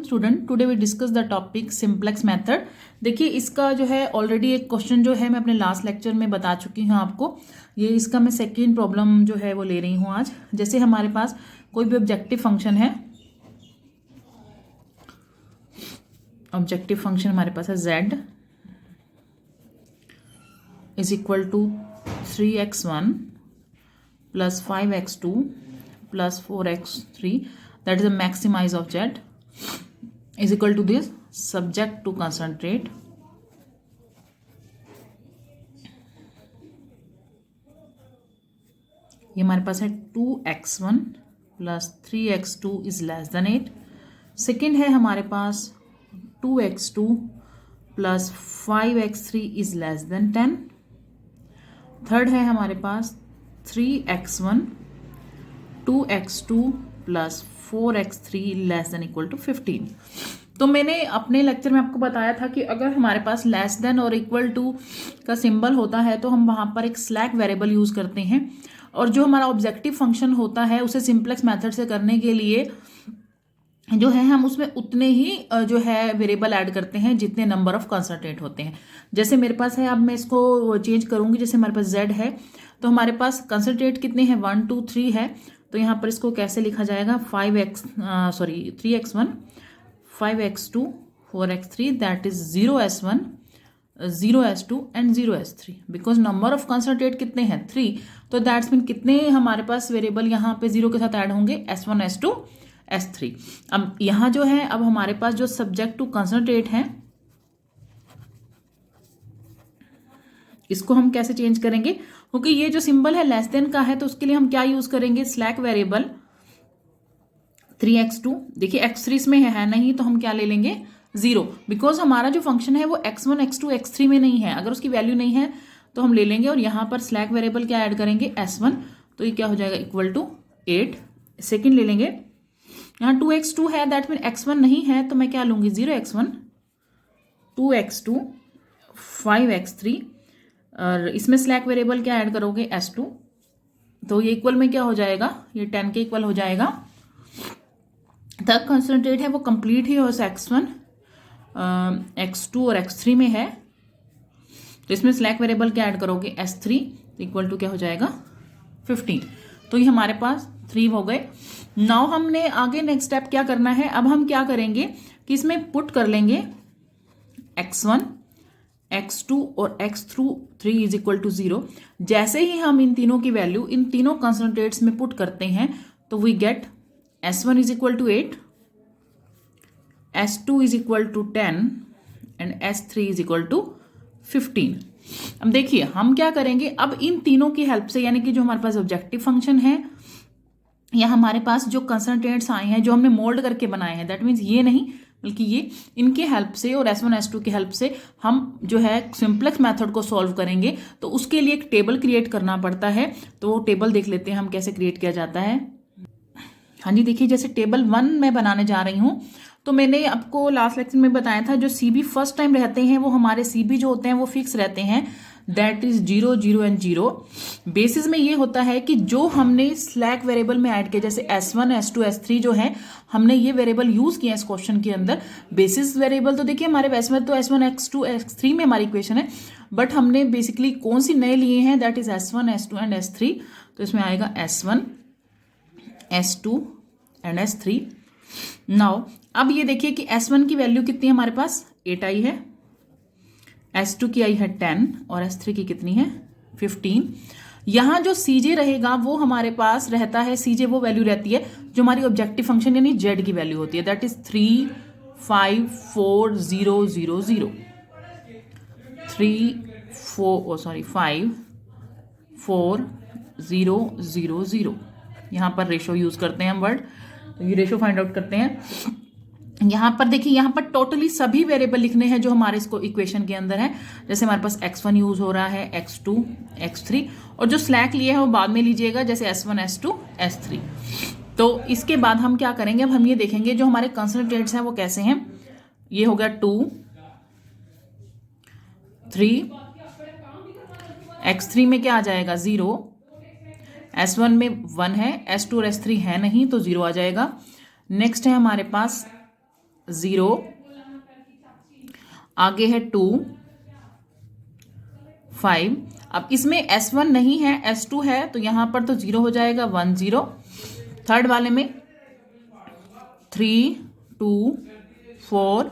Student, today we discuss the topic simplex method. देखिए इसका जो है ऑलरेडी एक क्वेश्चन जो है मैं अपने लास्ट लेक्चर में बता चुकी हूँ आपको। ये इसका मैं सेकेंड प्रॉब्लम जो है वो ले रही हूँ आज। जैसे हमारे पास कोई भी ऑब्जेक्टिव फंक्शन है, ऑब्जेक्टिव फंक्शन हमारे पास है z is equal to 3x1 plus 5x2 plus 4x3 that is the maximize of z is equal to this subject to concentrate ये हमारे पास है 2x1 plus 3x2 is less than 8। Second है हमारे पास 2x2 plus 5x3 is less than 10। Third है हमारे पास 3x1 2x2 plus 4x3 less than equal to 15। तो मैंने अपने लेक्चर में आपको बताया था कि अगर हमारे पास लेस देन और इक्वल टू का सिंबल होता है तो हम वहाँ पर एक स्लैक वेरिएबल यूज़ करते हैं, और जो हमारा ऑब्जेक्टिव फंक्शन होता है उसे सिंप्लेक्स मेथड से करने के लिए जो है हम उसमें उतने ही जो है वेरिएबल ऐड करते हैं जितने नंबर ऑफ कंसंट्रेट होते हैं। जैसे मेरे पास है, अब मैं इसको चेंज करूँगी। जैसे हमारे पास z है तो हमारे पास कंसंट्रेट कितने हैं 1 2 3 है, तो यहाँ पर इसको कैसे लिखा जाएगा 3x1 5x2 4x3 that is 0s1 0s2 and 0s3 because number of concentrate कितने हैं 3, तो दैट्स मीन कितने हमारे पास वेरिएबल यहाँ पे 0 के साथ ऐड होंगे s1 s2 s3। अब यहाँ जो है, अब हमारे पास जो सब्जेक्ट टू कंसंट्रेट है इसको हम कैसे चेंज करेंगे, क्योंकि ये जो सिंबल है लेस देन का है तो उसके लिए हम क्या यूज करेंगे स्लैक वेरिएबल 3x2। देखिए x3 इसमें है नहीं तो हम क्या ले लेंगे 0, बिकॉज हमारा जो फंक्शन है वो x1 x2 x3 में नहीं है। अगर उसकी वैल्यू नहीं है तो हम ले लेंगे, और यहाँ पर स्लैक वेरिएबल क्या ऐड करेंगे s1, तो ये क्या हो जाएगा इक्वल टू 8। सेकेंड ले लेंगे, यहाँ 2x2 है दैट मीन x1 नहीं है तो मैं क्या लूंगी 0x1 2x2 5x3, और इसमें स्लैक वेरिएबल क्या ऐड करोगे s2, तो ये इक्वल में क्या हो जाएगा, ये 10 के इक्वल हो जाएगा। तक कंसंट्रेट है वो कंप्लीट ही हो x1 x2 और x3 में है, तो इसमें स्लैक वेरिएबल क्या ऐड करोगे s3 इक्वल टू क्या हो जाएगा 15। तो ये हमारे पास 3 हो गए। नाउ हमने आगे नेक्स्ट स्टेप क्या करना है, अब हम क्या करेंगे कि इसमें पुट कर लेंगे x1 x2 और x3 इज इक्वल टू 0। जैसे ही हम इन तीनों की वैल्यू इन तीनों कंसंट्रेट्स में पुट करते हैं तो we get s1 is equal to 8, s2 is equal to 10 and s3 is equal to 15। अब देखिए हम क्या करेंगे, अब इन तीनों की हेल्प से, यानी कि जो हमारे पास ऑब्जेक्टिव फंक्शन है या हमारे पास जो कंसंट्रेट्स आए हैं जो हमने मोल्ड करके बनाए हैं, दैट मीन्स ये नहीं बल्कि ये, इनके हेल्प से और s1 s2 की हेल्प से हम जो है सिंप्लेक्स मेथड को सॉल्व करेंगे। तो उसके लिए एक टेबल क्रिएट करना पड़ता है, तो वो टेबल देख लेते हैं हम कैसे क्रिएट किया जाता है। हाँ जी, देखिए जैसे टेबल 1 मैं बनाने जा रही हूँ, तो मैंने आपको लास्ट लेक्चर में बताया था जो CB फर्स्ट टाइम रहते हैं वो हमारे CB जो होते हैं वो फिक्स रहते हैं, दैट इज 0 0 एंड 0। बेसिस में ये होता है कि जो हमने स्लैक वेरिएबल में ऐड किया, जैसे s1 s2 s3 जो है हमने ये वेरिएबल यूज किया इस क्वेश्चन के अंदर। बेसिस वेरिएबल तो देखिए हमारे वैसे में तो s1 x2 x3 में हमारी इक्वेशन है, बट हमने बेसिकली कौन सी नए लिए हैं, that is s1 s2 and s3। तो इसमें आएगा s1 s2 and s3। Now अब ये देखिए कि s1 की वैल्यू कितनी है, हमारे पास 8 आई है, s2 की आई है 10 और s3 की कितनी है 15। यहाँ जो cj रहेगा वो हमारे पास रहता है, cj वो वैल्यू रहती है जो हमारी ऑब्जेक्टिव फंक्शन यानी z की वैल्यू होती है, दैट इज 3 5 4 0 0 0 5 4 0 0 0। यहाँ पर रेशो यूज करते हैं हम वर्ड, तो ये रेशो फाइंड आउट करते हैं। यहाँ पर देखिए, यहाँ पर टोटली सभी वेरिएबल लिखने हैं जो हमारे इसको इक्वेशन के अंदर है। जैसे हमारे पास x1 यूज हो रहा है, x2 x3, और जो स्लैक लिए हैं वो बाद में लीजिएगा, जैसे s1 s2 s3। तो इसके बाद हम क्या करेंगे, अब हम ये देखेंगे जो हमारे कंसंट्रेट्स हैं वो कैसे हैं। ये हो गया 2 3, x3 में क्या आ जाएगा 0, s1 में 1 है, s2 और s3 है नहीं तो 0 आ जाएगा। नेक्स्ट है हमारे पास 0, आगे है 2, 5। अब इसमें S1 नहीं है, S2 है, तो यहां पर तो 0 हो जाएगा, 1 0। थर्ड वाले में 3 2 4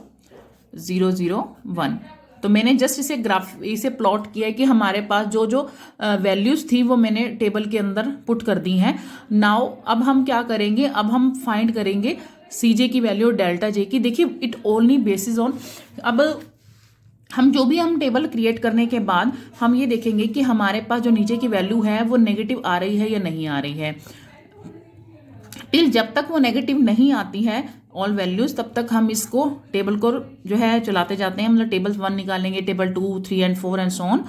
0 0 1। तो मैंने जस्ट इसे प्लॉट किया है कि हमारे पास जो जो वैल्यूज थी वो मैंने टेबल के अंदर पुट कर दी हैं। नाउ अब हम क्या करेंगे, अब हम फाइंड करेंगे CJ की वैल्यू और डेल्टा जे की। देखिए इट ओनली बेसिस ऑन, अब हम जो भी हम टेबल क्रिएट करने के बाद हम ये देखेंगे कि हमारे पास जो नीचे की वैल्यू है वो नेगेटिव आ रही है या नहीं आ रही है। टिल जब तक वो नेगेटिव नहीं आती है ऑल वैल्यूज, तब तक हम इसको टेबल को जो है चलाते जाते हैं। मतलब टेबल 1 निकालेंगे, table 2 3 and 4 and so on,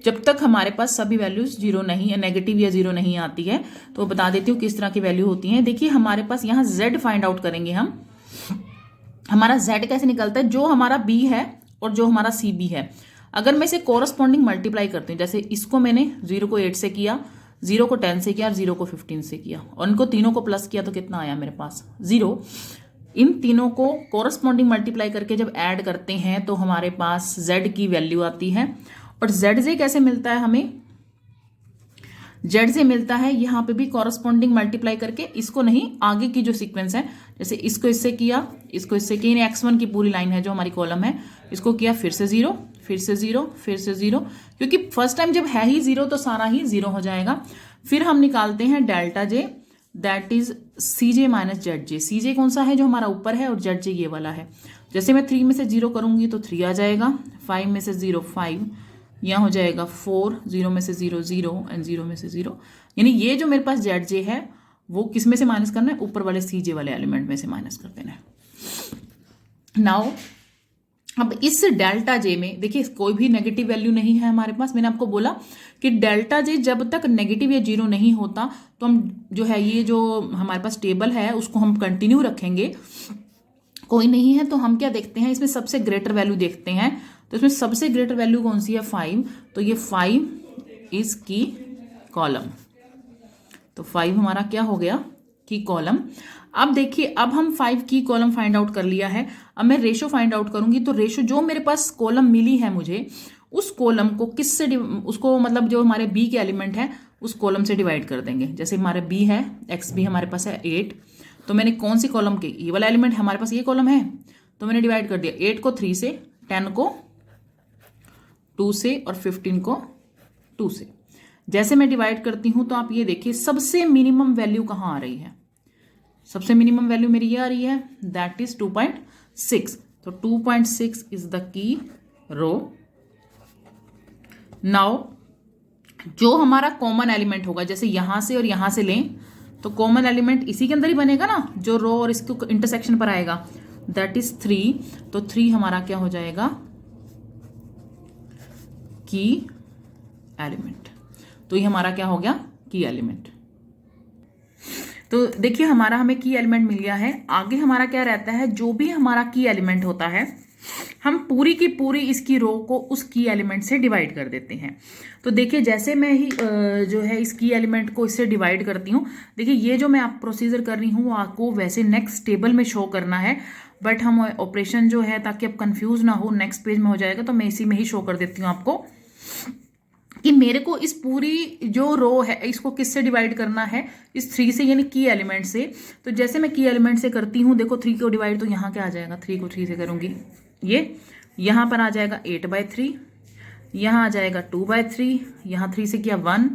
जब तक हमारे पास सभी वैल्यूज 0 नहीं है, नेगेटिव या 0 नहीं आती है। तो बता देती हूँ किस तरह की वैल्यू होती है। देखिए हमारे पास यहाँ Z फाइंड आउट करेंगे हम। हमारा Z कैसे निकलता है, जो हमारा B है और जो हमारा CB है, अगर मैं इसे कोरस्पॉन्डिंग मल्टीप्लाई करती हूँ, जैसे इसको मैंने 0 को 8 से किया, 0 को 10 से किया और 0 को 15 से किया, और इनको तीनों को प्लस किया तो कितना आया मेरे पास 0। इन तीनों को कोरस्पॉन्डिंग मल्टीप्लाई करके जब ऐड करते हैं तो हमारे पास Z की वैल्यू आती है। और ZJ कैसे मिलता है हमें, Z से मिलता है यहाँ पे भी कोरस्पॉन्डिंग मल्टीप्लाई करके, इसको नहीं, आगे की जो सीक्वेंस है, जैसे इसको इससे किया, इसको इससे किया, X1 की पूरी लाइन है जो हमारी कॉलम है, इसको किया, फिर से 0, फिर से 0, फिर से 0, क्योंकि फर्स्ट टाइम जब है ही 0 तो सारा ही 0 हो जाएगा। फिर हम निकालते हैं delta J, that is CJ minus ZJ। CJ कौन सा है, जो हमारा ऊपर है, और ZJ ये वाला है। जैसे मैं 3 में से 0 करूंगी तो 3 आ जाएगा, 5 में से 0 5, यहाँ हो जाएगा 4, 0 में से 0 0 एंड 0 में से 0। यानी ये जो मेरे पास ZJ है वो किस में से माइनस करना है, ऊपर वाले CJ वाले एलिमेंट में से माइनस कर देना है। नाउ अब इस डेल्टा जे में देखिए कोई भी नेगेटिव वैल्यू नहीं है हमारे पास। मैंने आपको बोला कि डेल्टा जे जब तक नेगेटिव या 0 नहीं होता तो हम जो है ये जो हमारे पास टेबल है उसको हम कंटिन्यू रखेंगे। कोई नहीं है तो हम क्या देखते हैं, इसमें सबसे ग्रेटर वैल्यू देखते हैं। तो इसमें सबसे ग्रेटर वैल्यू कौन सी है, 5। तो ये 5 इज की कॉलम, तो 5 हमारा क्या हो गया, की कॉलम। अब देखिए अब हम 5 की कॉलम फाइंड आउट कर लिया है। अब मैं रेशो फाइंड आउट करूंगी, तो रेशो जो मेरे पास कॉलम मिली है मुझे, उस कॉलम को किससे, उसको मतलब जो हमारे B के एलिमेंट है उस कॉलम से डिवाइड कर देंगे। जैसे हमारे B है, XB हमारे पास है 8, तो मैंने कौन सी कॉलम के, ये वाला एलिमेंट हमारे पास ये कॉलम है, तो मैंने डिवाइड कर दिया 8 को 3 से, 10 को 2 से और 15 को 2 से। जैसे मैं डिवाइड करती हूं तो आप ये देखिए सबसे मिनिमम वैल्यू कहां आ रही है, सबसे मिनिमम वैल्यू मेरी ये आ रही है, दैट इज 2.6। तो 2.6 is the key row. Now जो हमारा कॉमन एलिमेंट होगा, जैसे यहां से और यहां से लें तो कॉमन एलिमेंट इसी के अंदर ही बनेगा ना, जो रो और इसको इंटरसेक्शन पर आएगा, दैट इज 3। तो 3 हमारा क्या हो जाएगा, की एलिमेंट। तो ये हमारा क्या हो गया, की एलिमेंट। तो देखिए हमारा हमें की एलिमेंट मिल गया है। आगे हमारा क्या रहता है, जो भी हमारा की एलिमेंट होता है हम पूरी की पूरी इसकी रो को उस की एलिमेंट से डिवाइड कर देते हैं। तो देखिए जैसे मैं ही जो है इस की एलिमेंट को इससे डिवाइड करती हूँ, देखिए ये जो मैं आप प्रोसीजर कर रही हूँ आपको वैसे नेक्स्ट टेबल में शो करना है, बट हम ऑपरेशन जो है ताकि आप कंफ्यूज ना हो, नेक्स्ट पेज में हो जाएगा, तो मैं इसी में ही शो कर देती हूँ आपको कि मेरे को इस पूरी जो रो है इसको किससे डिवाइड करना है, इस 3 से, यानी की एलिमेंट से। तो जैसे मैं की एलिमेंट से करती हूँ, देखो 3 को डिवाइड, तो यहाँ क्या आ जाएगा, 3 को 3 से करूंगी, ये यहाँ पर आ जाएगा 8/3, यहाँ आ जाएगा 2/3, यहाँ 3 से किया 1,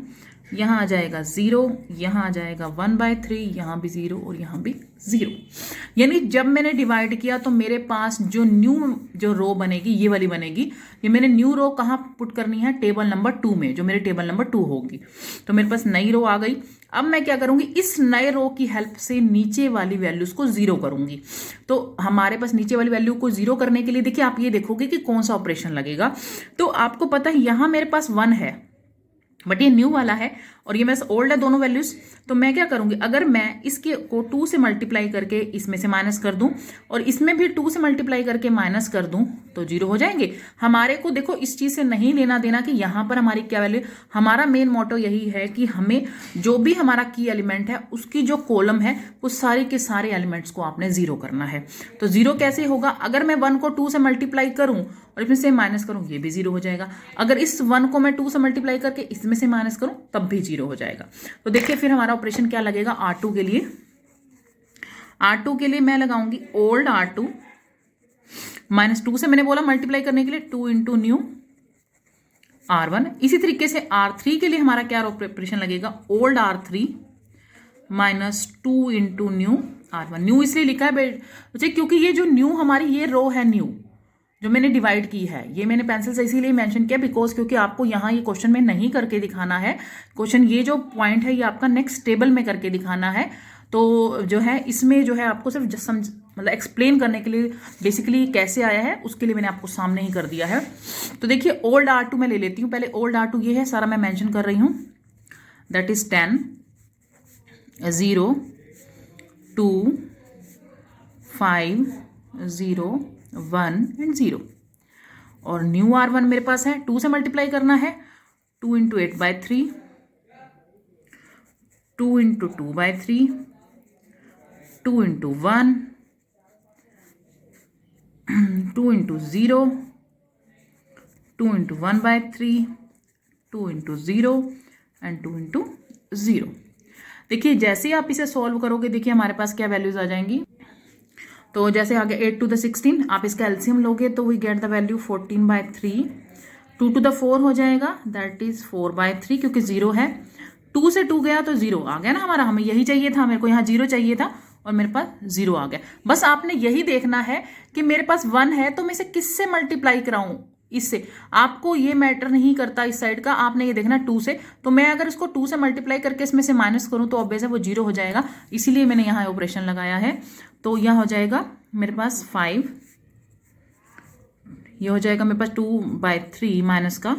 यहाँ आ जाएगा 0, यहाँ आ जाएगा 1/3, यहाँ भी 0 और यहाँ भी 0। यानी जब मैंने डिवाइड किया तो मेरे पास जो न्यू जो रो बनेगी ये वाली बनेगी। ये मैंने न्यू रो कहाँ पुट करनी है, टेबल नंबर 2 में, जो मेरे टेबल नंबर 2 होगी। तो मेरे पास नई रो आ गई। अब मैं क्या करूंगी, इस नए रो की हेल्प से नीचे वाली वैल्यूज को 0 करूंगी। तो हमारे पास नीचे वाली वैल्यू को 0 करने के लिए देखिए आप ये देखोगे कि कौन सा ऑपरेशन लगेगा। तो आपको पता है यहां मेरे पास 1 है, बट ये न्यू वाला है और ये मेरे ओल्ड है दोनों वैल्यूज, तो मैं क्या करूंगी, अगर मैं इसके को 2 से मल्टीप्लाई करके इसमें से माइनस कर दूं और इसमें भी 2 से मल्टीप्लाई करके माइनस कर दूं तो 0 हो जाएंगे। हमारे को देखो इस चीज से नहीं लेना देना कि यहां पर हमारी क्या वैल्यू, हमारा मेन मोटो यही है कि हमें जो भी हमारा की एलिमेंट है उसकी जो कॉलम है वो सारे के सारे एलिमेंट्स को आपने 0 करना है। तो 0 कैसे होगा, अगर मैं 1 को 2 से मल्टीप्लाई करूं और इसमें से माइनस करूं ये भी 0 हो जाएगा। अगर इस 1 को मैं 2 से मल्टीप्लाई करके इसमें से माइनस करूं तब भी 0 हो जाएगा। तो देखिए फिर हमारा ऑपरेशन क्या लगेगा R2 के लिए। R2 के लिए मैं लगाऊंगी ओल्ड R2 माइनस 2 से मैंने बोला मल्टीप्लाई करने के लिए 2 इंटू न्यू R1। इसी तरीके से R3 के लिए हमारा क्या ऑपरेशन लगेगा, old R3 minus 2 into new R1। New इसलिए लिखा है बच्चे क्योंकि ये जो न्यू हमारी ये रो है न्यू जो मैंने डिवाइड की है, ये मैंने पेंसिल से इसीलिए मेंशन किया बिकॉज क्योंकि आपको यहाँ ये क्वेश्चन में नहीं करके दिखाना है। क्वेश्चन ये जो पॉइंट है ये आपका नेक्स्ट टेबल में करके दिखाना है। तो जो है इसमें जो है आपको सिर्फ समझ मतलब एक्सप्लेन करने के लिए बेसिकली कैसे आया है उसके लिए मैंने आपको सामने ही कर दिया है। तो देखिए ओल्ड R2 मैं ले लेती हूँ पहले। ओल्ड R2 ये है, सारा मैं मेंशन कर रही हूँ, दैट इज 10 0 2 5 0 1 एंड 0। और न्यू R1 मेरे पास है 2 से मल्टीप्लाई करना है, 2 into 8 by 3, 2 into 2 by 3, 2 into 1, 2 into 0, 2 into 1 by 3, 2 into 0 and 2 into 0। देखिए जैसे ही आप इसे सॉल्व करोगे देखिए हमारे पास क्या वैल्यूज आ जाएंगी। तो जैसे आगे 8 टू द 16 आप इसका एलसीएम लोगे तो we get the value 14 by 3, 2 to the 4 हो जाएगा दैट इज 4 बाई 3 क्योंकि 0 है, 2 से 2 गया तो 0 आ गया ना हमारा, हमें यही चाहिए था, मेरे को यहाँ 0 चाहिए था और मेरे पास 0 आ गया। बस आपने यही देखना है कि मेरे पास 1 है तो मैं इसे किससे मल्टीप्लाई कराऊं, इससे। आपको ये मैटर नहीं करता इस साइड का, आपने ये देखना 2 से। तो मैं अगर इसको 2 से मल्टीप्लाई करके इसमें से माइनस करूं तो ऑब्वियस है वो 0 हो जाएगा, इसीलिए मैंने यहाँ ऑपरेशन लगाया है। तो यह हो जाएगा मेरे पास 5, ये हो जाएगा मेरे पास 2 बाई 3 माइनस का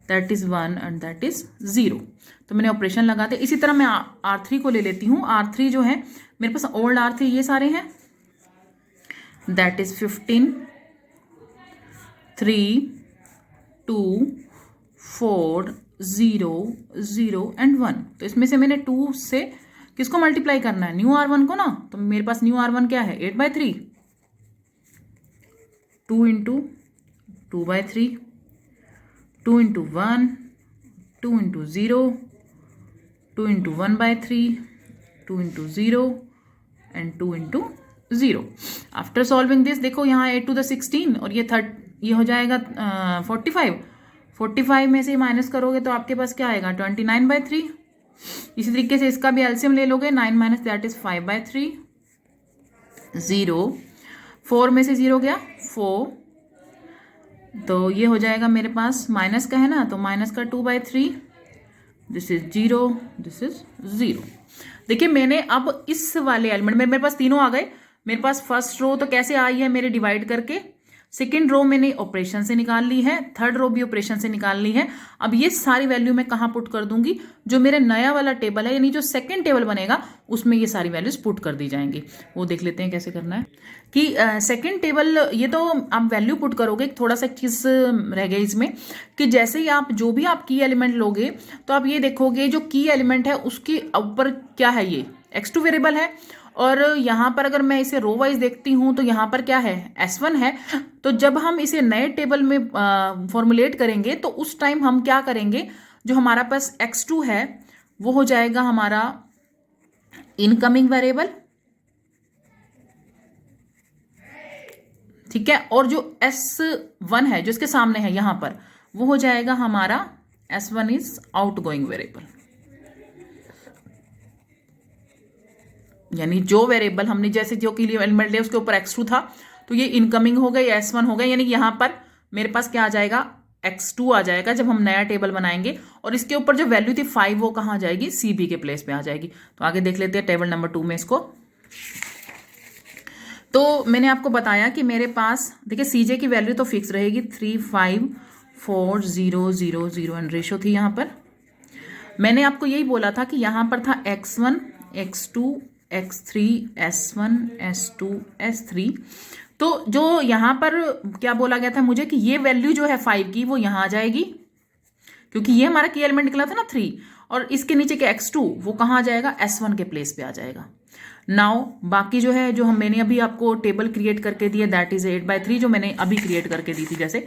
that is 1 and that is 0। तो मैंने ऑपरेशन लगा दिया। इसी तरह मैं R3 को ले लेती हूँ। R3 जो है मेरे पास ओल्ड R3 ये सारे हैं दैट इज 15 3 2 4 0 0 एंड 1। तो इसमें से मैंने 2 से किसको मल्टीप्लाई करना है, न्यू R1 को ना। तो मेरे पास न्यू R1 क्या है 8 by 3, 2 into 2 by 3, 2 into 1, 2 into 0, 2 into 1 by 3, 2 into 0 and 2 into 0। After solving this देखो यहाँ 8 टू द 16 और ये हो जाएगा 45 में से माइनस करोगे तो आपके पास क्या आएगा 29 बाई 3। इसी तरीके से इसका भी एलसीएम ले लोगे, 9 माइनस दैट इज 5 बाई 3, 0 4 में से 0 गया 4, तो ये हो जाएगा मेरे पास माइनस का है ना तो माइनस का 2 by 3, this is 0 this is 0। देखिए मैंने अब इस वाले एलिमेंट में मेरे पास तीनों आ गए। मेरे पास फर्स्ट रो तो कैसे आई है मेरे डिवाइड करके, सेकेंड रो मैंने ऑपरेशन से निकाल ली है, थर्ड रो भी ऑपरेशन से निकाल ली है। अब ये सारी वैल्यू मैं कहाँ पुट कर दूंगी, जो मेरे नया वाला टेबल है यानी जो सेकंड टेबल बनेगा उसमें ये सारी वैल्यूज पुट कर दी जाएंगी। वो देख लेते हैं कैसे करना है कि सेकंड टेबल ये तो आप वैल्यू पुट करोगे। थोड़ा सा एक चीज रह गई इसमें कि जैसे ही आप जो भी आप की एलिमेंट लोगे तो आप ये देखोगे जो की एलिमेंट है उसके ऊपर क्या है, ये x2 वेरिएबल है और यहाँ पर अगर मैं इसे रो वाइज देखती हूँ तो यहाँ पर क्या है S1 है। तो जब हम इसे नए टेबल में फॉर्मुलेट करेंगे तो उस टाइम हम क्या करेंगे, जो हमारा पास x2 है वो हो जाएगा हमारा इनकमिंग वेरिएबल, ठीक है, और जो S1 है जो इसके सामने है यहाँ पर वो हो जाएगा हमारा S1 इज आउटगोइंग वेरिएबल। यानी जो वेरिएबल हमने जैसे जो की एलिमेंट लिया उसके ऊपर x2 था तो ये इनकमिंग हो गया, S1 हो गया। यानी यहाँ पर मेरे पास क्या आ जाएगा x2 आ जाएगा जब हम नया टेबल बनाएंगे, और इसके ऊपर जो वैल्यू थी 5 वो कहाँ आ जाएगी, CB के प्लेस पे आ जाएगी। तो आगे देख लेते हैं टेबल नंबर 2 में इसको। तो मैंने आपको बताया कि मेरे पास देखिए CJ की वैल्यू तो फिक्स रहेगी 3 5 4 0 0 0 एंड रेशो थी यहाँ पर। मैंने आपको यही बोला था कि यहाँ पर था x1, x2, x3, s1, s2, s3। तो जो यहाँ पर क्या बोला गया था मुझे कि ये वैल्यू जो है 5 की वो यहाँ आ जाएगी, क्योंकि ये हमारा की एलिमेंट निकला था ना 3, और इसके नीचे के x2 वो कहाँ आ जाएगा, s1 के प्लेस पे आ जाएगा। नाउ बाकी जो है, जो मैंने अभी आपको टेबल क्रिएट करके दी है, दैट इज 8/3, जो मैंने अभी क्रिएट करके दी थी, जैसे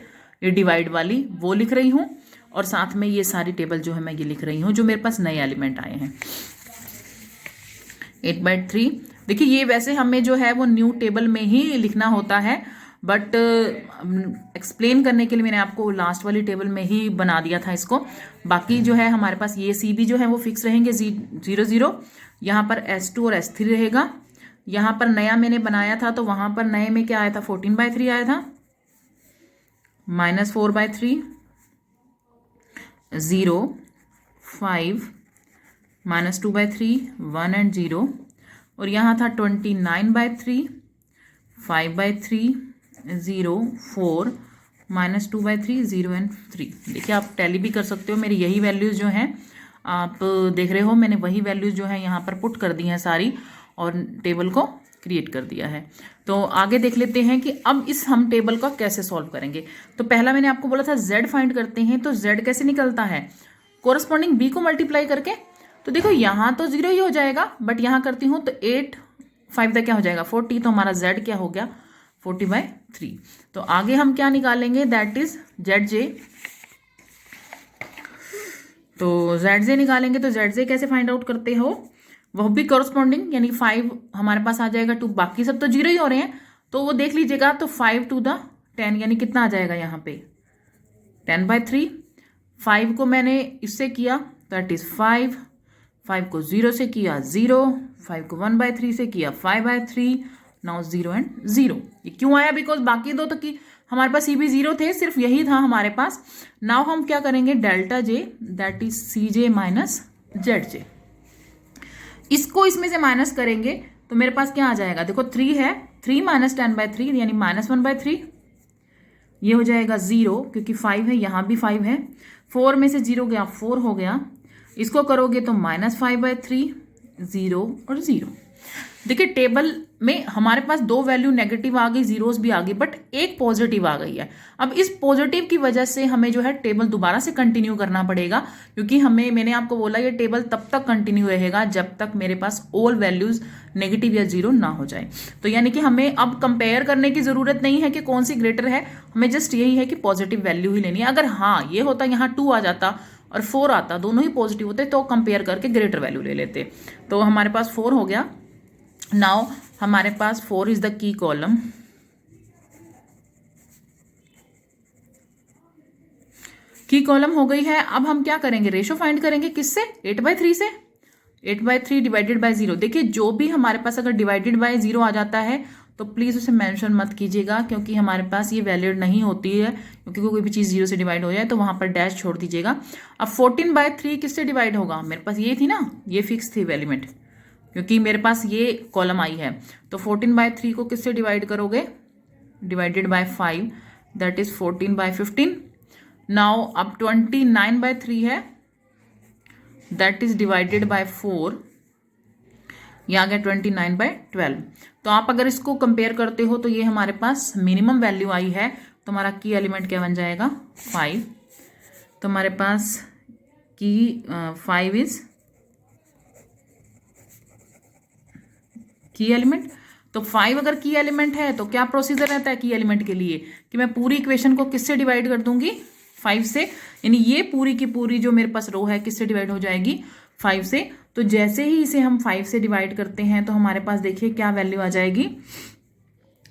ये डिवाइड वाली वो लिख रही हूँ, और साथ में ये सारी टेबल जो है मैं ये लिख रही हूँ जो मेरे पास नए एलिमेंट आए हैं। 8/3 देखिए, ये वैसे हमें जो है वो न्यू टेबल में ही लिखना होता है, बट एक्सप्लेन करने के लिए मैंने आपको लास्ट वाली टेबल में ही बना दिया था इसको। बाकी जो है हमारे पास ये सी भी जो है वो फिक्स रहेंगे 0 0। यहाँ पर S2 और S3 रहेगा। यहाँ पर नया मैंने बनाया था तो वहाँ पर नए में क्या आया था, 14/3 आया था, -4/3, 0, 5, -2/3, 1 एंड 0, और यहाँ था 29/3, 5/3, 0, 4, -2/3, 0 एंड 3। देखिए आप टैली भी कर सकते हो, मेरी यही वैल्यूज़ जो हैं आप देख रहे हो, मैंने वही वैल्यूज़ जो है यहाँ पर पुट कर दी हैं सारी, और टेबल को क्रिएट कर दिया है। तो आगे देख लेते हैं कि अब इस हम टेबल का कैसे सॉल्व करेंगे। तो पहला मैंने आपको बोला था z फाइंड करते हैं, तो z कैसे निकलता है, कोरस्पॉन्डिंग b को मल्टीप्लाई करके। तो देखो यहाँ तो 0 ही हो जाएगा, बट यहाँ करती हूँ तो 8, 5 तक क्या हो जाएगा 40, तो हमारा z क्या हो गया 40/3। तो आगे हम क्या निकालेंगे, दैट इज zj। तो zj निकालेंगे, तो zj कैसे फाइंड आउट करते हो, वह भी कॉरस्पॉन्डिंग, यानी 5 हमारे पास आ जाएगा, 2 बाकी सब तो 0 ही हो रहे हैं, तो वो देख लीजिएगा। तो 5 to the 10 यानी कितना आ जाएगा यहाँ पे 10/3। 5 को मैंने इससे किया, दैट इज 5, 5 को 0 से किया 0, 5 को 1/3 से किया 5/3, नाउ 0 एंड 0। ये क्यों आया, बिकॉज बाकी दो तो कि हमारे पास ये भी 0 थे, सिर्फ यही था हमारे पास। नाउ हम क्या करेंगे, delta J that is CJ minus ZJ, इसको इसमें से माइनस करेंगे तो मेरे पास क्या आ जाएगा, देखो 3 है, 3 - 10/3 यानी -1/3, ये हो जाएगा 0 क्योंकि 5 है, यहाँ भी 5 है, 4 में से 0 गया 4 हो गया, इसको करोगे तो -5/3, 0 और 0। देखिए टेबल में हमारे पास 2 वैल्यू नेगेटिव आ गई, जीरोस भी आ गई, बट एक पॉजिटिव आ गई है। अब इस पॉजिटिव की वजह से हमें जो है टेबल दोबारा से कंटिन्यू करना पड़ेगा, क्योंकि मैंने आपको बोला ये टेबल तब तक कंटिन्यू रहेगा जब तक मेरे पास ऑल वैल्यूज नेगेटिव या 0 ना हो जाए। तो यानी कि हमें अब कंपेयर करने की जरूरत नहीं है कि कौन सी ग्रेटर है, हमें जस्ट यही है कि पॉजिटिव वैल्यू ही लेनी है। अगर हाँ ये होता यहाँ 2 आ जाता और 4 आता, दोनों ही पॉजिटिव होते, तो कंपेयर करके ग्रेटर वैल्यू ले लेते। तो हमारे पास 4 हो गया। नाउ हमारे पास 4 इज द की कॉलम, की कॉलम हो गई है। अब हम क्या करेंगे, रेशो फाइंड करेंगे, किससे, 8/3 से। 8/3 डिवाइडेड बाय 0। देखिए जो भी हमारे पास अगर डिवाइडेड बाय 0 आ जाता है तो प्लीज उसे मेंशन मत कीजिएगा, क्योंकि हमारे पास ये वैलिड नहीं होती है, क्योंकि कोई भी चीज 0 से डिवाइड हो जाए तो वहां पर डैश छोड़ दीजिएगा। अब 14/3 किससे डिवाइड होगा, मेरे पास ये थी ना, ये फिक्स थी एलिमेंट, क्योंकि मेरे पास ये कॉलम आई है। तो 14/3 को किससे डिवाइड करोगे, divided by 5, that is 14/15। Now अब 29/3 है, दैट इज डिवाइडेड बाय 4, ये आ गया 29/12। तो आप अगर इसको कंपेयर करते हो तो ये हमारे पास मिनिमम वैल्यू आई है, तो हमारा की एलिमेंट क्या बन जाएगा 5। तो हमारे पास की 5 इज की एलिमेंट। तो 5 अगर की एलिमेंट है तो क्या प्रोसीजर रहता है की एलिमेंट के लिए, कि मैं पूरी इक्वेशन को किससे डिवाइड कर दूंगी, 5 से, यानी ये पूरी की पूरी जो मेरे पास रो है किससे डिवाइड हो जाएगी, 5 से। तो जैसे ही इसे हम 5 से डिवाइड करते हैं तो हमारे पास देखिए क्या वैल्यू आ जाएगी,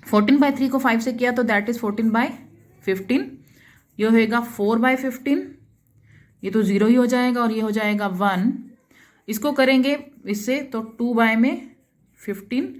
14/3 को 5 से किया तो दैट इज 14/15, ये होएगा 4/15, ये तो 0 ही हो जाएगा, और ये हो जाएगा 1। इसको करेंगे इससे तो 2/15,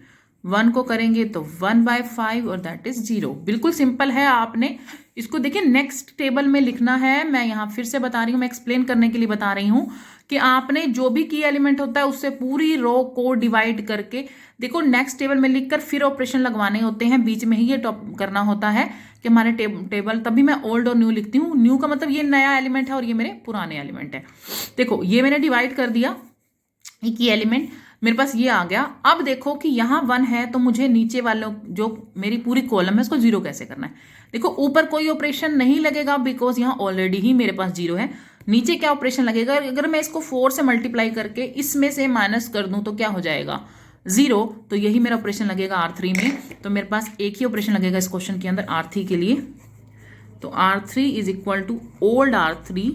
1 को करेंगे तो 1/5, और दैट इज 0। बिल्कुल सिंपल है। आपने इसको देखिए नेक्स्ट टेबल में लिखना है, मैं यहाँ फिर से बता रही हूँ, मैं एक्सप्लेन करने के लिए बता रही हूँ कि आपने जो भी की एलिमेंट होता है उससे पूरी रो को डिवाइड करके देखो नेक्स्ट टेबल में लिखकर फिर ऑपरेशन लगवाने होते हैं, बीच में ही ये टॉप करना होता है कि हमारे टेबल, तभी मैं ओल्ड और न्यू लिखती हूँ। न्यू का मतलब ये नया एलिमेंट है और ये मेरे पुराने एलिमेंट है। देखो ये मैंने डिवाइड कर दिया, ये की एलिमेंट मेरे पास ये आ गया। अब देखो कि यहाँ 1 है तो मुझे नीचे वालों जो मेरी पूरी कॉलम है उसको 0 कैसे करना है। देखो ऊपर कोई ऑपरेशन नहीं लगेगा बिकॉज यहाँ ऑलरेडी ही मेरे पास 0 है। नीचे क्या ऑपरेशन लगेगा, अगर मैं इसको 4 से मल्टीप्लाई करके इसमें से माइनस कर दूं तो क्या हो जाएगा 0, तो यही मेरा ऑपरेशन लगेगा R3 में। तो मेरे पास एक ही ऑपरेशन लगेगा इस क्वेश्चन के अंदर R3 के लिए। तो R3 is equal to old R3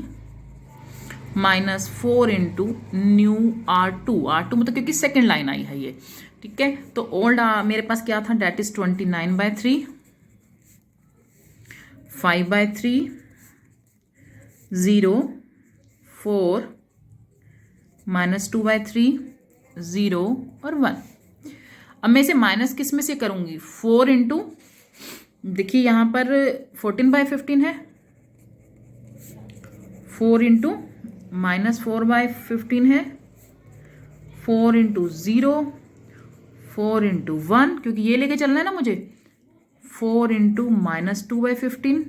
minus 4 into new R2। R2 मतलब क्योंकि सेकेंड लाइन आई है ये, ठीक है। तो ओल्ड मेरे पास क्या था, डेट इज 29/3, 5/3, 0, 4, माइनस 2/3, 0 और 1। अब मैं इसे माइनस किस में से करूंगी, 4 इंटू, देखिए यहां पर 14/15 है, 4 इंटू माइनस 4/15 है, 4 इंटू 0, 4 इंटू 1, क्योंकि ये लेके चलना है ना मुझे, 4 into minus 2/15,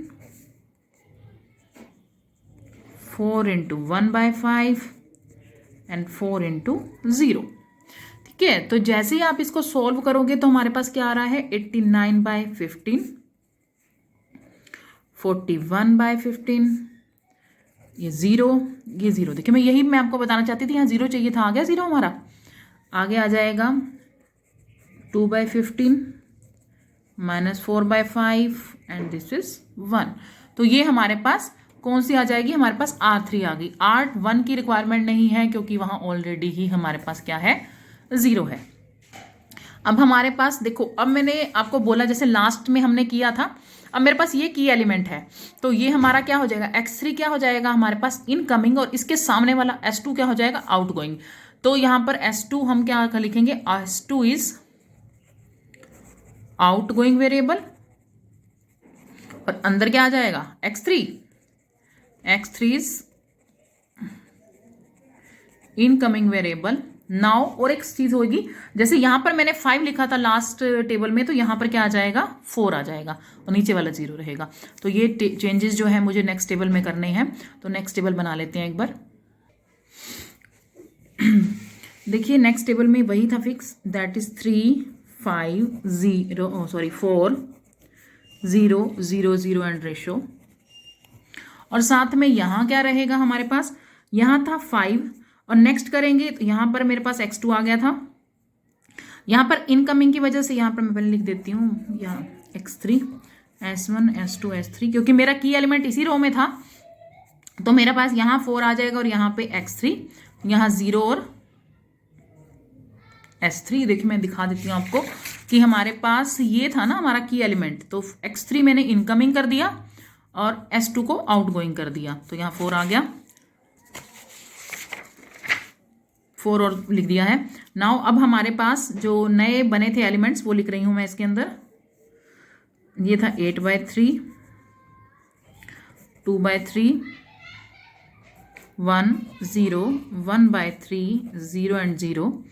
4 into 1/5 and 4 into 0। ठीक है, तो जैसे ही आप इसको सॉल्व करोगे तो हमारे पास क्या आ रहा है, 89/15, 41/15, ये 0, ये 0। देखिए मैं यही मैं आपको बताना चाहती थी, यहाँ 0 चाहिए था, आ गया 0 हमारा। आगे आ जाएगा 2/15 माइनस 4/5 एंड दिस इज 1। तो ये हमारे पास कौन सी आ जाएगी, हमारे पास R3 आ गई। R1 की रिक्वायरमेंट नहीं है क्योंकि वहां ऑलरेडी ही हमारे पास क्या है, 0 है। अब हमारे पास देखो, अब मैंने आपको बोला जैसे लास्ट में हमने किया था, अब मेरे पास ये की एलिमेंट है तो ये हमारा क्या हो जाएगा, x3 क्या हो जाएगा हमारे पास इनकमिंग, और इसके सामने वाला S2 क्या हो जाएगा, आउटगोइंग। तो यहां पर S2 हम क्या लिखेंगे, S2 इज आउटगोइंग वेरिएबल, और अंदर क्या आ जाएगा, x3 is incoming variable. Now और एक चीज होगी, जैसे यहां पर मैंने 5 लिखा था लास्ट टेबल में, तो यहां पर क्या आ जाएगा, 4 आ जाएगा और नीचे वाला 0 रहेगा। तो ये चेंजेस जो है मुझे नेक्स्ट टेबल में करने हैं, तो नेक्स्ट टेबल बना लेते हैं एक बार। देखिए नेक्स्ट टेबल में वही था fix, that is 3, 5, 0, sorry 4, 0, 0, 0 and ratio. और साथ में यहां क्या रहेगा हमारे पास, यहां था 5 और नेक्स्ट करेंगे तो यहां पर मेरे पास x2 आ गया था। यहां पर इनकमिंग की वजह से यहां पर मैं पहले लिख देती हूँ यहाँ x3, s1, s2, s3, क्योंकि मेरा की एलिमेंट इसी रो में था। तो मेरे पास यहाँ 4 आ जाएगा और यहाँ पे x3, यहाँ 0 और s3। देखिए मैं दिखा देती हूँ आपको कि हमारे पास ये था ना हमारा की एलिमेंट, तो x3 मैंने इनकमिंग कर दिया और s2 को आउटगोइंग कर दिया, तो यहाँ 4 आ गया, 4 और लिख दिया है। नाउ अब हमारे पास जो नए बने थे एलिमेंट्स वो लिख रही हूं मैं इसके अंदर। ये था 8/3, 2/3, 1, 0, 1/3, 0 एंड 0।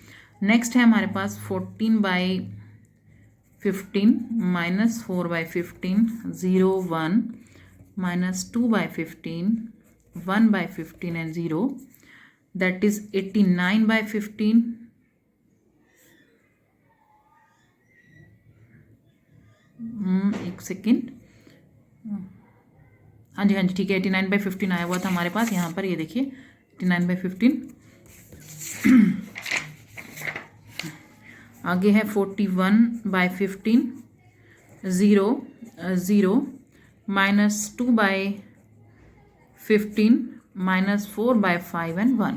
नेक्स्ट है हमारे पास 14/15 minus 4/15, 0, 1, minus 2/15, 1/15 and 0, that is 89/15, एक सेकेंड, हाँ जी ठीक है, 89/15 आया हुआ था हमारे पास यहाँ पर, ये देखिए 89/15। आगे है 41/15, 0, 0, माइनस 2/15, माइनस 4/5 एंड 1।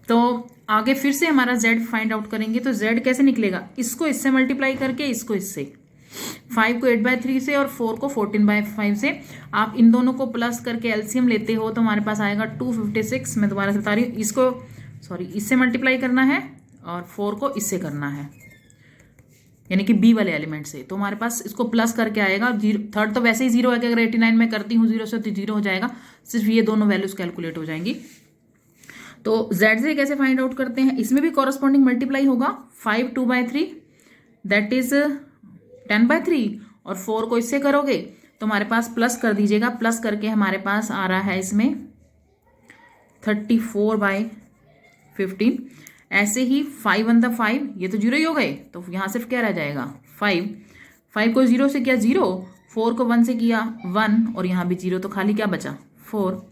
तो आगे फिर से हमारा z फाइंड आउट करेंगे, तो z कैसे निकलेगा, इसको इससे मल्टीप्लाई करके, इसको इससे, 5 को 8/3 से और 4 को 14/5 से। आप इन दोनों को प्लस करके एलसीएम लेते हो तो हमारे पास आएगा 256। मैं दोबारा से बता रही हूँ, इसको सॉरी इससे मल्टीप्लाई करना है और 4 को इससे करना है, यानी कि बी वाले एलिमेंट से। तो हमारे पास इसको प्लस करके आएगा, थर्ड तो वैसे ही 0 है कि अगर 89 में करती हूँ 0 से तो 0 हो जाएगा, सिर्फ ये दोनों वैल्यूज कैलकुलेट हो जाएंगी। तो ZJ कैसे फाइंड आउट करते हैं, इसमें भी कॉरस्पॉन्डिंग मल्टीप्लाई होगा, 5 2/3 दैट इज 10/3 और 4 को इससे करोगे तो हमारे पास प्लस कर दीजिएगा, प्लस करके हमारे पास आ रहा है इसमें 34/15। ऐसे ही 5 1 द 5, ये तो 0 ही हो गए, तो यहाँ सिर्फ क्या रह जाएगा 5 को 0 से किया 0, 4 को 1 से किया 1 और यहाँ भी 0, तो खाली क्या बचा 4।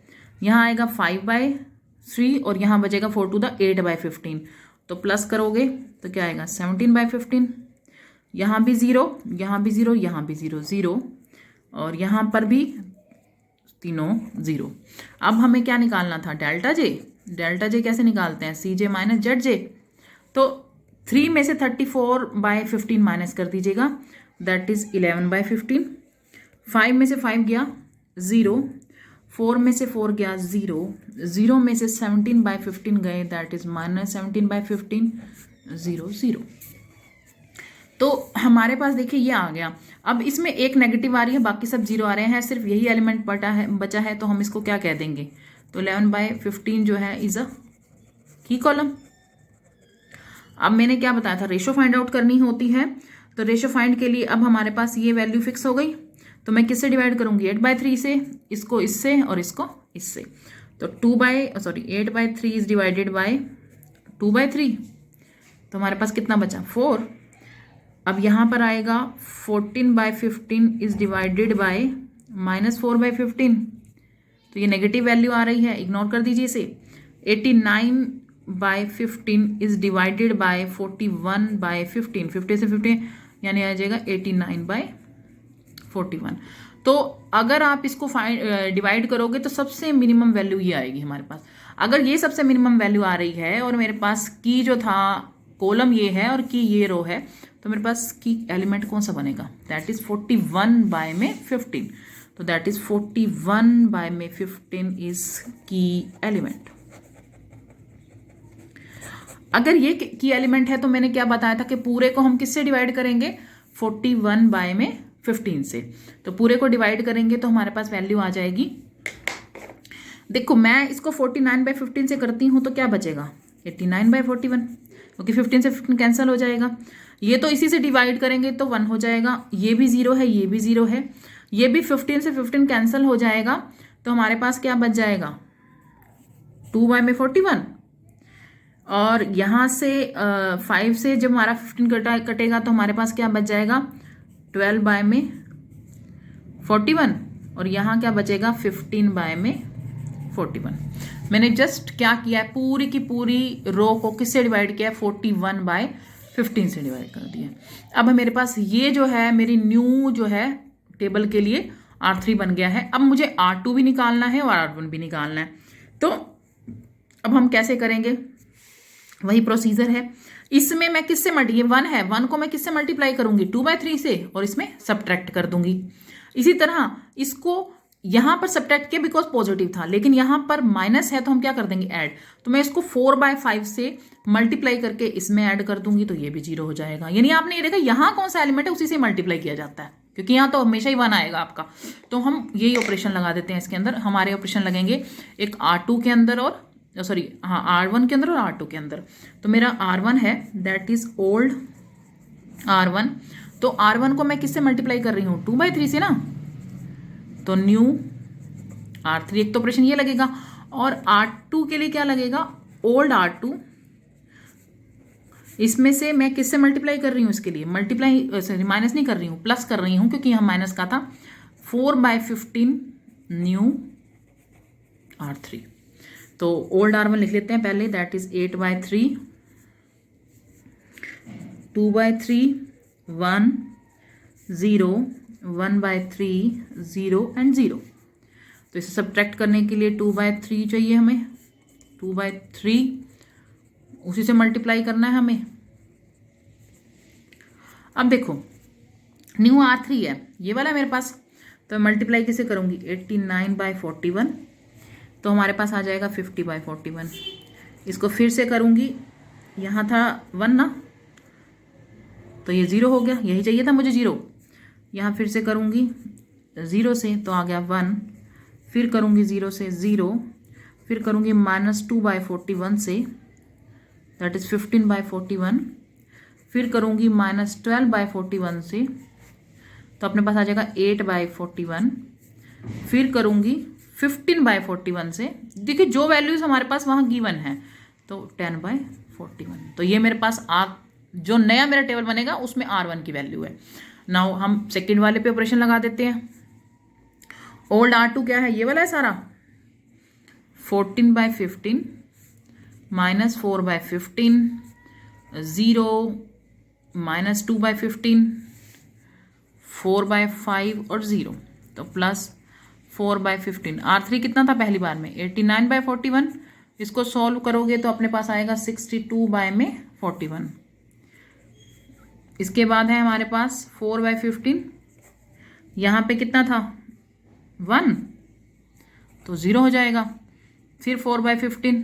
यहाँ आएगा 5/3 और यहाँ बचेगा 4 to the 8/15, तो प्लस करोगे तो क्या आएगा 17/15। यहाँ भी 0, यहाँ भी 0, यहाँ भी 0 0 और यहाँ पर भी तीनों 0। अब हमें क्या निकालना था, डेल्टा जे। डेल्टा जे कैसे निकालते हैं, CJ माइनस ZJ। तो 3 में से 34/15 माइनस कर दीजिएगा, दैट इज 11/15। 5 में से 5 गया 0, 4 में से 4 गया 0, 0 में से 17/15 गए, दैट इज -17/15 0 0। तो हमारे पास देखिए ये आ गया। अब इसमें एक नेगेटिव आ रही है, बाकी सब 0 आ रहे हैं, सिर्फ यही एलिमेंट बचा है, तो हम इसको क्या कह देंगे, तो 11/15 जो है इज अ की कॉलम। अब मैंने क्या बताया था, रेशो फाइंड आउट करनी होती है, तो रेशो फाइंड के लिए अब हमारे पास ये वैल्यू फिक्स हो गई, तो मैं किससे डिवाइड करूंगी 8/3 से, इसको इससे और इसको इससे, तो 8/3 इज डिवाइडेड बाय 2/3, तो हमारे पास कितना बचा 4। अब यहाँ पर आएगा 14/15 इज डिवाइडेड बाय -4/15, तो ये नेगेटिव वैल्यू आ रही है, इग्नोर कर दीजिए इसे। 89/15 इज डिवाइडेड बाय 41/15, 50 से 50 यानी आ जाएगा 89/41। तो अगर आप इसको डिवाइड करोगे तो सबसे मिनिमम वैल्यू ये आएगी हमारे पास। अगर ये सबसे मिनिमम वैल्यू आ रही है और मेरे पास की जो था कॉलम ये है और की ये रो है, तो मेरे पास की एलिमेंट कौन सा बनेगा, दैट इज 41/15, तो दैट इज 41/15 इज की एलिमेंट। अगर ये की एलिमेंट है तो मैंने क्या बताया था कि पूरे को हम किससे डिवाइड करेंगे, 41/15 से, तो पूरे को डिवाइड करेंगे तो हमारे पास वैल्यू आ जाएगी, देखो मैं इसको 49/15 से करती हूं तो क्या बचेगा 89/41, क्योंकि 15 से 15 कैंसिल हो जाएगा। ये तो इसी से डिवाइड करेंगे तो 1 हो जाएगा, ये भी 0 है, ये भी 0 है, ये भी 15 से 15 कैंसिल हो जाएगा, तो हमारे पास क्या बच जाएगा 2/41। और यहाँ से 5 से जब हमारा 15 कटेगा तो हमारे पास क्या बच जाएगा 12/41, और यहाँ क्या बचेगा 15/41। मैंने जस्ट क्या किया है, पूरी की पूरी रो को किससे डिवाइड किया है 41/15 से डिवाइड कर दिया। अब मेरे पास ये जो है मेरी न्यू जो है टेबल के लिए R3 बन गया है। अब मुझे R2 भी निकालना है और R1 भी निकालना है, तो अब हम कैसे करेंगे, वही प्रोसीजर है। इसमें मैं किससे ये 1 है, 1 को मैं किससे मल्टीप्लाई करूंगी 2/3 से और इसमें सब्ट्रैक्ट कर दूंगी। इसी तरह इसको यहां पर सब्ट्रैक्ट किया बिकॉज पॉजिटिव था, लेकिन यहां पर माइनस है तो हम क्या कर देंगे ऐड, तो मैं इसको 4/5 से मल्टीप्लाई करके इसमें ऐड कर दूंगी, तो ये भी 0 हो जाएगा। यानी आपने ये देखा यहां कौन सा एलिमेंट है उसी से मल्टीप्लाई किया जाता है, क्योंकि यहाँ तो हमेशा ही 1 आएगा आपका, तो हम यही ऑपरेशन लगा देते हैं इसके अंदर। हमारे ऑपरेशन लगेंगे एक R2 के अंदर और R1 के अंदर और R2 के अंदर। तो मेरा R1 है दैट इज ओल्ड R1, तो R1 को मैं किससे मल्टीप्लाई कर रही हूँ 2/3 से ना, तो न्यू R3, एक तो ऑपरेशन ये लगेगा, और R2 के लिए क्या लगेगा ओल्ड R2, इसमें से मैं किससे मल्टीप्लाई कर रही हूँ, इसके लिए मल्टीप्लाई माइनस नहीं कर रही हूँ, प्लस कर रही हूँ, क्योंकि यहाँ माइनस का था 4/15 न्यू R3। तो ओल्ड R1 लिख लेते हैं पहले, दैट इज 8/3, 2/3 1 0 1/3 0 एंड 0। तो इसे सब्ट्रैक्ट करने के लिए 2/3 चाहिए हमें, 2/3 उसी से मल्टीप्लाई करना है हमें। अब देखो न्यू R3 है ये वाला मेरे पास, तो मल्टीप्लाई किसे करूंगी 89/41, तो हमारे पास आ जाएगा 50/41। इसको फिर से करूंगी, यहाँ था 1 ना, तो ये 0 हो गया, यही चाहिए था मुझे 0। यहाँ फिर से करूंगी 0 से तो आ गया 1, फिर करूंगी 0 से 0, फिर करूँगी -2/41 से, दैट इज़ 15/41। फिर करूँगी -12/41 से, तो अपने पास आ जाएगा 8/41। फिर करूँगी 15/41 से, देखिए जो वैल्यूज़ हमारे पास वहाँ गिवन है, तो 10/41। तो ये मेरे पास जो नया मेरा टेबल बनेगा उसमें R1 की वैल्यू है। नाउ हम सेकेंड वाले पे ऑपरेशन लगा देते हैं। ओल्ड R2 क्या है, ये वाला है सारा, 14/15 -4/15 0 -2/15 4/5 और 0, तो प्लस 4/15। R3 कितना था पहली बार में, 89/41। इसको सॉल्व करोगे तो अपने पास आएगा 62/41। इसके बाद है हमारे पास 4/15, यहाँ पे कितना था 1, तो 0 हो जाएगा। फिर 4/15,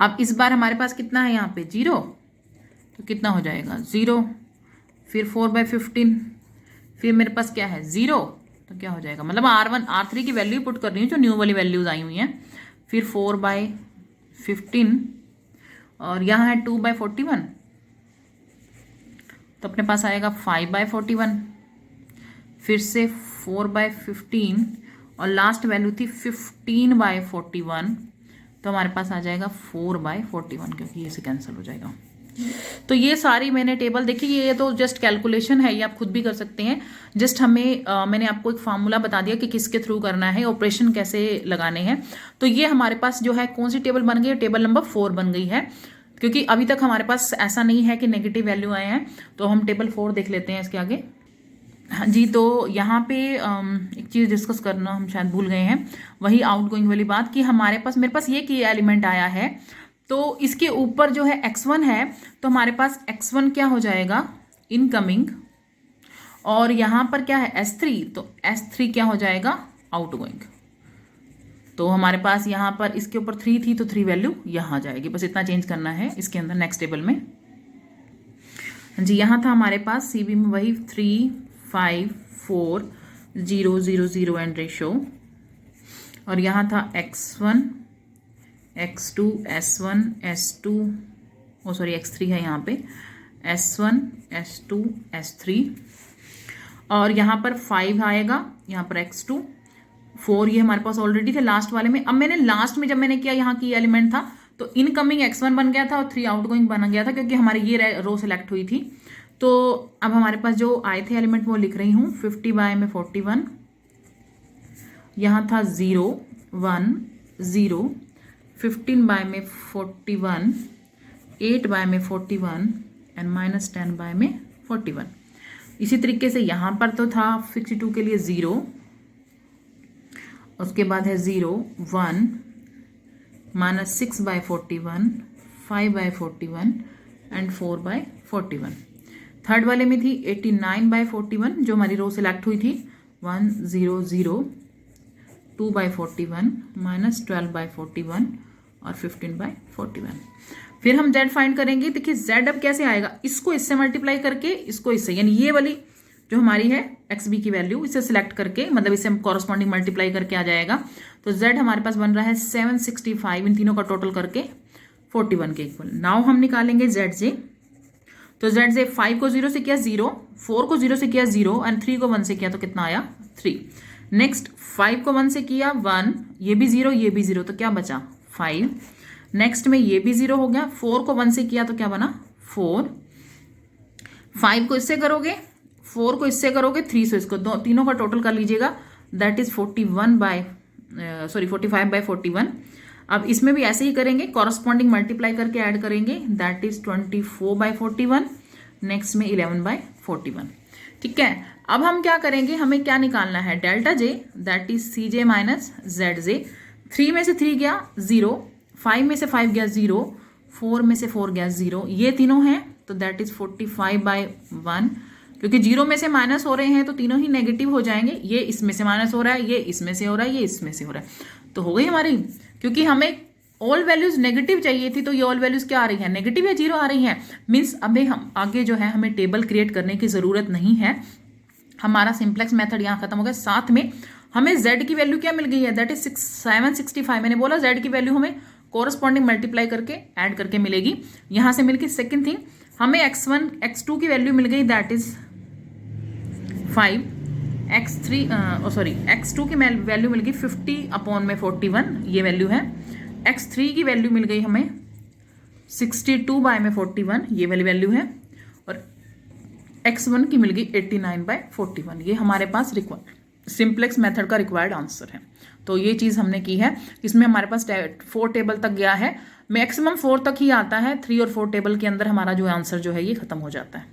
अब इस बार हमारे पास कितना है यहाँ पे 0, तो कितना हो जाएगा 0। फिर 4/15, फिर मेरे पास क्या है 0, तो क्या हो जाएगा, मतलब R1 R3 की वैल्यू पुट कर रही हूँ जो न्यू वाली वैल्यूज आई हुई हैं। फिर 4/15 और यहाँ है 2/41, तो अपने पास आएगा 5/41। फिर से 4/15 और लास्ट वैल्यू थी 15/41, तो हमारे पास आ जाएगा 4/41, क्योंकि ये से कैंसिल हो जाएगा। तो ये सारी मैंने टेबल देखी, ये तो जस्ट कैलकुलेशन है, ये आप खुद भी कर सकते हैं। जस्ट मैंने आपको एक फार्मूला बता दिया कि किसके थ्रू करना है, ऑपरेशन कैसे लगाने हैं। तो ये हमारे पास जो है कौन सी टेबल बन गई है, टेबल नंबर 4 बन गई है, क्योंकि अभी तक हमारे पास ऐसा नहीं है कि नेगेटिव वैल्यू आए हैं। तो हम टेबल 4 देख लेते हैं इसके आगे। हाँ जी, तो यहाँ पे एक चीज़ डिस्कस करना हम शायद भूल गए हैं, वही आउट गोइंग वाली बात कि मेरे पास ये की एलिमेंट आया है, तो इसके ऊपर जो है x1 है, तो हमारे पास x1 क्या हो जाएगा इनकमिंग, और यहाँ पर क्या है S3, तो S3 क्या हो जाएगा आउटगोइंग। तो हमारे पास यहाँ पर इसके ऊपर 3 थी, तो 3 वैल्यू यहाँ आ जाएगी, बस इतना चेंज करना है इसके अंदर नेक्स्ट टेबल में। जी, यहाँ था हमारे पास CB में वही 3 5 4 0 0 0 एंड रेशो, और यहाँ था x1 x2 S1 S2 x3 है यहाँ पे, S1 S2 S3, और यहाँ पर 5 आएगा, यहाँ पर x2 4 ये हमारे पास ऑलरेडी थे लास्ट वाले में। अब मैंने लास्ट में जब मैंने किया यहाँ की एलिमेंट था, तो इनकमिंग x1 बन गया था और 3 आउटगोइंग बन गया था, क्योंकि हमारी ये रो सिलेक्ट हुई थी। तो अब हमारे पास जो आए थे एलिमेंट वो लिख रही हूँ, 50/41, यहाँ था 0 1 0, 15/41, 8/41 एंड -10/41। इसी तरीके से यहाँ पर तो था 62 के लिए 0, उसके बाद है 0 1 -6/41, 5/41 एंड 4/41। थर्ड वाले में थी 89/41 जो हमारी रो सिलेक्ट हुई थी, 1 0 0, 2/41 -12/41 और 15/41। फिर हम z फाइंड करेंगे। देखिए z अब कैसे आएगा, इसको इससे मल्टीप्लाई करके इसको इससे, यानी ये वाली जो हमारी है xb की वैल्यू, इसे सिलेक्ट करके मतलब इसे कॉरस्पॉन्डिंग मल्टीप्लाई करके आ जाएगा। तो z हमारे पास बन रहा है 765, इन तीनों का टोटल करके 41 के इक्वल। नाउ हम निकालेंगे zj। तो zj 5 को 0 से किया 0, 4 को 0 से किया 0 एंड 3 को 1 से किया, तो कितना आया 3। नेक्स्ट 5 को 1 से किया 1, ये भी 0 ये भी 0, तो क्या बचा 5। नेक्स्ट में ये भी 0 हो गया, 4 को 1 से किया तो क्या बना 4। 5 को इससे करोगे, 4 को इससे करोगे, 3 से इसको, तीनों का टोटल कर लीजिएगा, दैट इज 45/41। अब इसमें भी ऐसे ही करेंगे, कॉरस्पॉन्डिंग मल्टीप्लाई करके ऐड करेंगे, दैट इज 24/41। नेक्स्ट में 11/41। ठीक है, अब हम क्या करेंगे, हमें क्या निकालना है delta J, that is CJ minus ZJ। 3 में से 3 गया 0, 5 में से 5 गया 0, 4 में से 4 गया 0, ये तीनों हैं, तो दैट इज 45/1। क्योंकि 0 में से माइनस हो रहे हैं तो तीनों ही नेगेटिव हो जाएंगे, ये इसमें से माइनस हो रहा है, ये इसमें से हो रहा है, ये इसमें से हो रहा है, तो हो गई हमारी। क्योंकि हमें ऑल वैल्यूज नेगेटिव चाहिए थी, तो ये ऑल वैल्यूज क्या आ रही है, नेगेटिव या 0 आ रही है। मीन्स अभी हम आगे जो है हमें टेबल क्रिएट करने की जरूरत नहीं है, हमारा सिंप्लेक्स मेथड यहाँ खत्म हो गया। साथ में हमें z की वैल्यू क्या मिल गई है, दैट इज 765। मैंने बोला z की वैल्यू हमें कोरस्पॉन्डिंग मल्टीप्लाई करके ऐड करके मिलेगी, यहां से मिल गई। सेकेंड थिंग, हमें x1 x2 की वैल्यू मिल गई, दैट इज 5, x2 की वैल्यू मिल गई 50/41, ये वैल्यु है। x3 की वैल्यू मिल गई हमें 62/41, ये वाली वैल्यू है। और x1 की मिल गई 89/41, ये हमारे पास सिंप्लेक्स मेथड का रिक्वायर्ड आंसर है। तो ये चीज़ हमने की है, इसमें हमारे पास 4 टेबल तक गया है, मैक्सिमम 4 तक ही आता है, 3 और 4 टेबल के अंदर हमारा जो आंसर जो है ये खत्म हो जाता है।